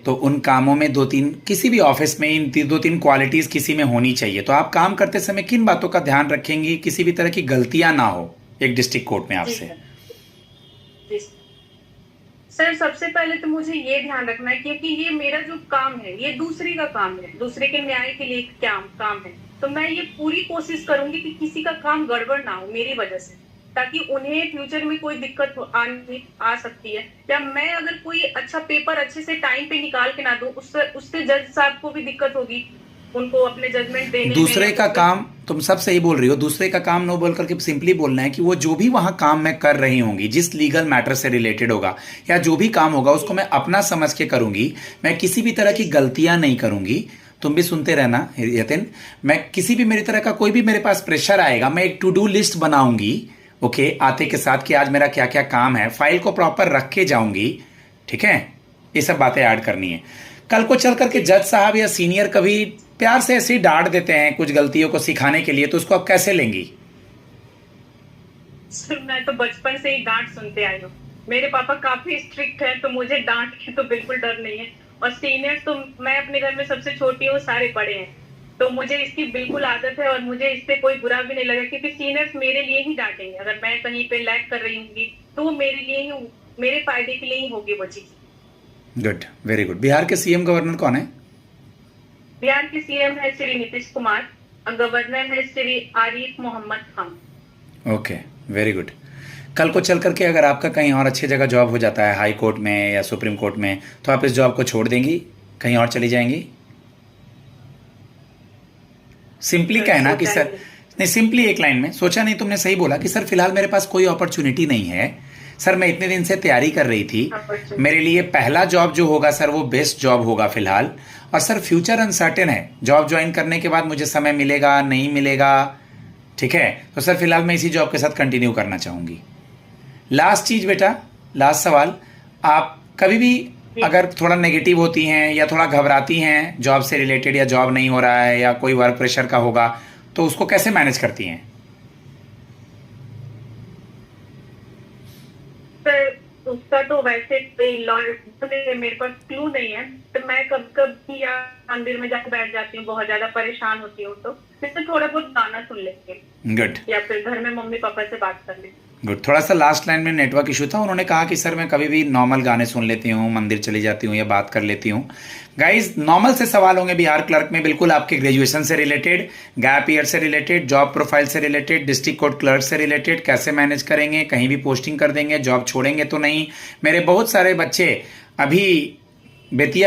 तो उन कामों में दो तीन, किसी भी ऑफिस में इन दो तीन क्वालिटीज किसी में होनी चाहिए। तो आप काम करते समय किन बातों का ध्यान रखेंगी, किसी भी तरह की गलतियां ना हो एक डिस्ट्रिक्ट कोर्ट में जी आपसे? सर। जी सर, सबसे पहले तो मुझे ये ध्यान रखना है, क्योंकि ये मेरा जो काम है ये दूसरे का काम है, दूसरे के न्याय के लिए क्या काम है। तो मैं ये पूरी कोशिश करूंगी कि किसी का काम गड़बड़ ना हो मेरी वजह से, ताकि उन्हें फ्यूचर में कोई दिक्कत आ सकती है, या मैं अगर कोई अच्छा पेपर अच्छे से टाइम पे निकाल के ना दूं, उससे उससे जज साहब को भी दिक्कत होगी, उनको अपने जजमेंट देने में या दूसरे का कुछ भी। काम, तुम सब सही बोल रही हो, दूसरे का काम नो बोल करके सिंपली बोलना है कि वो जो भी वहां काम मैं कर रही होंगी, जिस लीगल मैटर से रिलेटेड होगा या जो भी काम होगा, उसको जी। मैं अपना समझ के करूंगी। मैं किसी भी तरह जी की सर। गलतियां नहीं करूंगी। तुम भी सुनते रहना यतिन। मैं किसी भी मेरी तरह का कोई भी मेरे पास प्रेशर आएगा, मैं एक टू डू लिस्ट बनाऊंगी। ओके, आते जी के साथ कि आज मेरा क्या क्या काम है, फाइल को प्रॉपर रख के जाऊंगी। ठीक है, ये सब बातें ऐड करनी है। कल को चल करके जी जज साहब या सीनियर कभी प्यार से ऐसे ही डांट देते हैं कुछ गलतियों को सिखाने के लिए, तो उसको आप कैसे लेंगी? सर, मैं तो बचपन से ही डांट सुनते आई हूँ। मेरे पापा काफी स्ट्रिक्ट है, तो मुझे डांट के तो बिल्कुल डर नहीं है। और सीनियर्स तो, मैं अपने घर में सबसे छोटी हूँ, सारे बड़े हैं, तो मुझे इसकी बिल्कुल आदत है, और मुझे इससे कोई बुरा भी नहीं लगा, क्योंकि सीनियर्स मेरे लिए ही डांटेंगे। अगर मैं कहीं पे लैग कर रही होंगी तो वो मेरे लिए ही, मेरे फायदे के लिए ही होगी वो चीज। Good, very good. बिहार के सीएम गवर्नर कौन है? बिहार के सीएम है श्री नीतीश कुमार, और गवर्नर है Shri Arif Mohammad Khan. Okay, very good. कल को चल करके अगर आपका कहीं और अच्छी जगह जॉब हो जाता है, हाई कोर्ट में या सुप्रीम कोर्ट में, तो आप इस जॉब को छोड़ देंगी, कहीं और चली जाएंगी? सिंपली सर, कहना कि सोचा सर, नहीं। नहीं, सिंपली एक लाइन में सोचा नहीं, तुमने सही बोला कि सर फिलहाल मेरे पास कोई अपॉर्चुनिटी नहीं है। सर मैं इतने दिन से तैयारी कर रही थी, मेरे लिए पहला जॉब जो होगा सर वो बेस्ट जॉब होगा फिलहाल। और सर फ्यूचर अनसर्टेन है, जॉब ज्वाइन करने के बाद मुझे समय मिलेगा नहीं मिलेगा। ठीक है, तो सर फिलहाल मैं इसी जॉब के साथ कंटिन्यू करना चाहूंगी। लास्ट चीज बेटा, लास्ट सवाल। आप कभी भी जी। अगर थोड़ा नेगेटिव होती हैं या थोड़ा घबराती हैं जॉब से रिलेटेड, या जॉब नहीं हो रहा है या कोई वर्क प्रेशर का होगा, तो उसको कैसे मैनेज करती हैं? सर, उसका तो वैसे मेरे पास क्लू नहीं है, तो मैं कब कभी या मंदिर में जाकर बैठ जाती हूँ, बहुत ज्यादा परेशान होती हूँ तो फिर थोड़ा बहुत गाना सुन लेती हूँ, गुड, या फिर घर में मम्मी पापा से बात कर लेती गुड। थोड़ा सा लास्ट लाइन में नेटवर्क इशू था, उन्होंने कहा कि सर मैं कभी भी नॉर्मल गाने सुन लेती हूँ, मंदिर चली जाती हूँ या बात कर लेती हूँ। गाइज नॉर्मल से सवाल होंगे बिहार क्लर्क में, बिल्कुल आपके ग्रेजुएशन से रिलेटेड, गैप ईयर से रिलेटेड, जॉब प्रोफाइल से रिलेटेड, डिस्ट्रिक्ट कोर्ट क्लर्क से रिलेटेड, कैसे मैनेज करेंगे, कहीं भी पोस्टिंग कर देंगे, जॉब छोड़ेंगे तो नहीं। मेरे बहुत सारे बच्चे अभी बेतिया